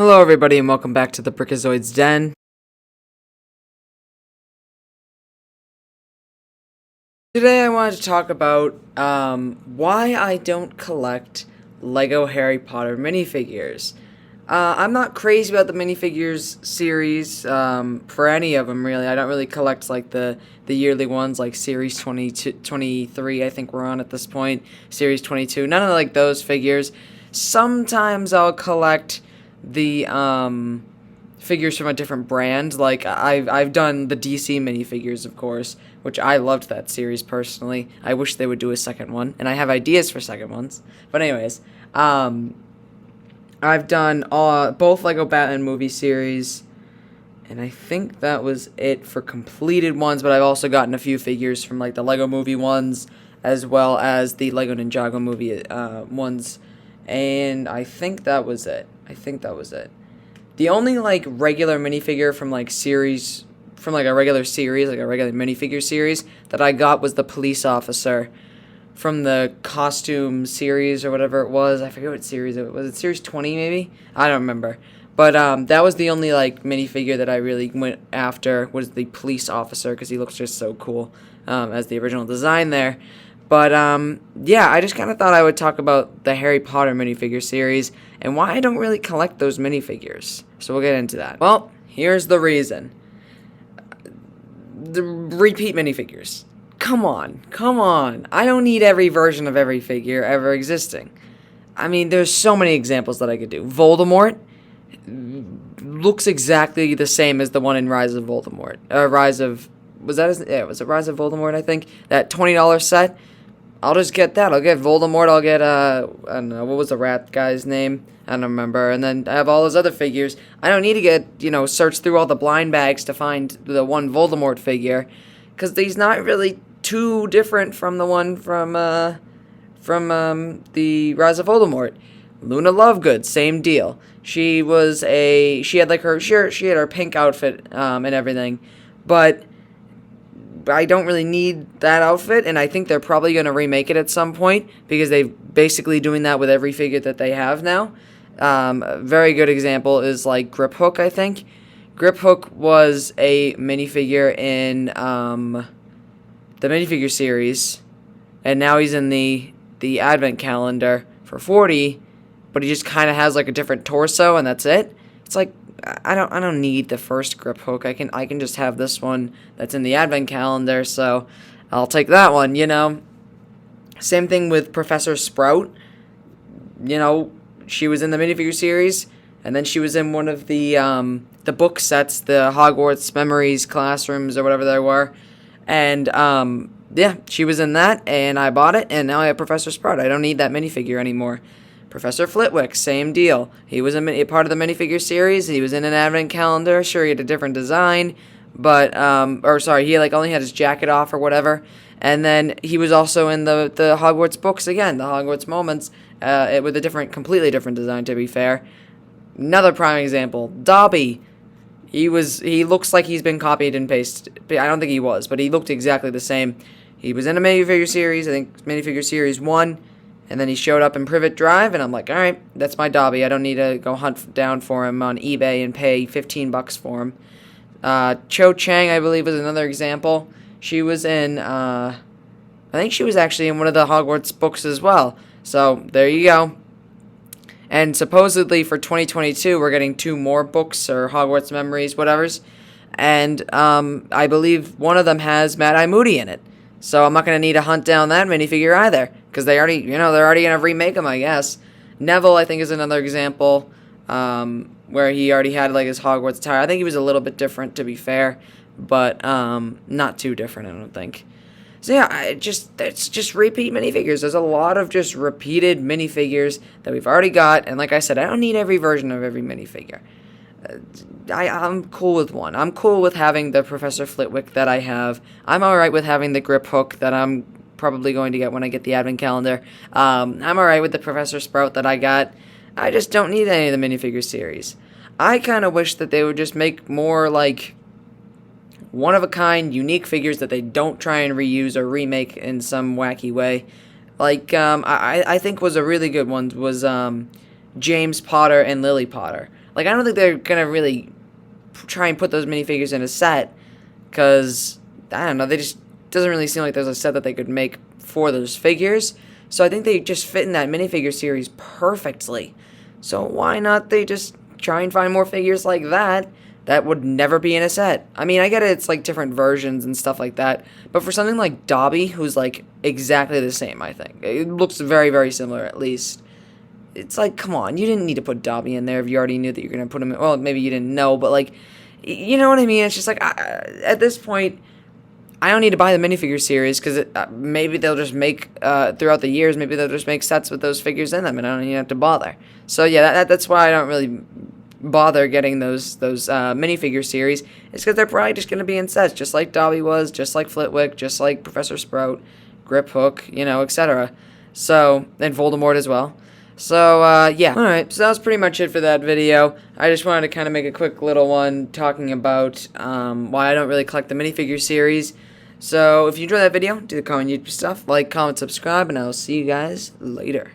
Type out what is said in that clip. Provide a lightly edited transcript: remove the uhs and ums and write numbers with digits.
Hello everybody and welcome back to the Brickazoid's Den. Today I wanted to talk about why I don't collect Lego Harry Potter minifigures. I'm not crazy about the minifigures series for any of them really. I don't really collect like the yearly ones like Series 22, 23 I think we're on at this point, Series 22. None of like those figures. Sometimes I'll collect the figures from a different brand. Like I've done the DC minifigures, of course, which I loved that series personally. I wish they would do a second one, and I have ideas for second ones. But anyways, I've done both Lego Batman movie series, and I think that was it for completed ones. But I've also gotten a few figures from like the Lego movie ones, as well as the Lego Ninjago movie ones, and I think that was it. The only like regular minifigure from like series, from like a regular series, like a regular minifigure series that I got was the police officer from the costume series or whatever it was. I forget what series it was. It Series 20 maybe? I don't remember. But that was the only like minifigure that I really went after, was the police officer, because he looks just so cool as the original design there. But yeah, I just kind of thought I would talk about the Harry Potter minifigure series and why I don't really collect those minifigures. So we'll get into that. Well, here's the reason. The repeat minifigures. Come on. I don't need every version of every figure ever existing. I mean, there's so many examples that I could do. Voldemort looks exactly the same as the one in Rise of Voldemort. Was it Rise of Voldemort, I think? That $20 set. I'll just get that. I'll get Voldemort. I'll get, I don't know, what was the rat guy's name? I don't remember. And then I have all those other figures. I don't need to get, search through all the blind bags to find the one Voldemort figure, because he's not really too different from the one from the Rise of Voldemort. Luna Lovegood, same deal. She had like she had her pink outfit and everything, but I don't really need that outfit, and I think they're probably going to remake it at some point, because they're basically doing that with every figure that they have now. A very good example is like Grip Hook, I think. Grip Hook was a minifigure in the minifigure series, and now he's in the advent calendar for 40, but he just kind of has like a different torso, and that's it. It's like, I don't need the first Grip Hook. I can just have this one that's in the advent calendar, so I'll take that one, Same thing with Professor Sprout. She was in the minifigure series, and then she was in one of the book sets, the Hogwarts Memories Classrooms or whatever they were. And yeah, she was in that, and I bought it, and now I have Professor Sprout. I don't need that minifigure anymore. Professor Flitwick, same deal. He was a part of the minifigure series. He was in an advent calendar. Sure, he had a different design, but he like only had his jacket off or whatever. And then he was also in the Hogwarts books again, the Hogwarts Moments, with a completely different design, to be fair. Another prime example, Dobby. He looks like he's been copied and pasted. I don't think he was, but he looked exactly the same. He was in a minifigure series, I think minifigure series 1. And then he showed up in Privet Drive, and I'm like, all right, that's my Dobby. I don't need to go hunt down for him on eBay and pay $15 for him. Cho Chang, I believe, was another example. She was in, I think she was actually in one of the Hogwarts books as well. So there you go. And supposedly for 2022, we're getting 2 more books, or Hogwarts Memories, whatevers. And I believe one of them has Mad Eye Moody in it. So I'm not going to need to hunt down that minifigure either, because they're already going to remake him, I guess. Neville, I think, is another example, where he already had like his Hogwarts attire. I think he was a little bit different, to be fair, but not too different, I don't think. So yeah, it's just repeat minifigures. There's a lot of just repeated minifigures that we've already got, and like I said, I don't need every version of every minifigure. I'm cool with one. I'm cool with having the Professor Flitwick that I have. I'm alright with having the Grip Hook that I'm probably going to get when I get the advent calendar. I'm alright with the Professor Sprout that I got. I just don't need any of the minifigure series. I kind of wish that they would just make more, like, one-of-a-kind, unique figures that they don't try and reuse or remake in some wacky way. Like, I think was a really good one was James Potter and Lily Potter. Like, I don't think they're gonna really try and put those minifigures in a set, because, I don't know, they just, doesn't really seem like there's a set that they could make for those figures. So I think they just fit in that minifigure series perfectly. So why not they just try and find more figures like that would never be in a set? I mean, I get it, it's like different versions and stuff like that, but for something like Dobby, who's like exactly the same, I think, it looks very, very similar at least, it's like, come on, you didn't need to put Dobby in there if you already knew that you're going to put him in. Well, maybe you didn't know, but like, you know what I mean? It's just like, at this point, I don't need to buy the minifigure series, because maybe they'll just make, throughout the years, maybe they'll just make sets with those figures in them, and I don't even have to bother. So yeah, that's why I don't really bother getting those minifigure series, is because they're probably just going to be in sets, just like Dobby was, just like Flitwick, just like Professor Sprout, Grip Hook, you know, etc. So, and Voldemort as well. So, yeah. Alright, so that was pretty much it for that video. I just wanted to kind of make a quick little one talking about why I don't really collect the minifigure series. So, if you enjoyed that video, do the comment, YouTube stuff, like, comment, subscribe, and I'll see you guys later.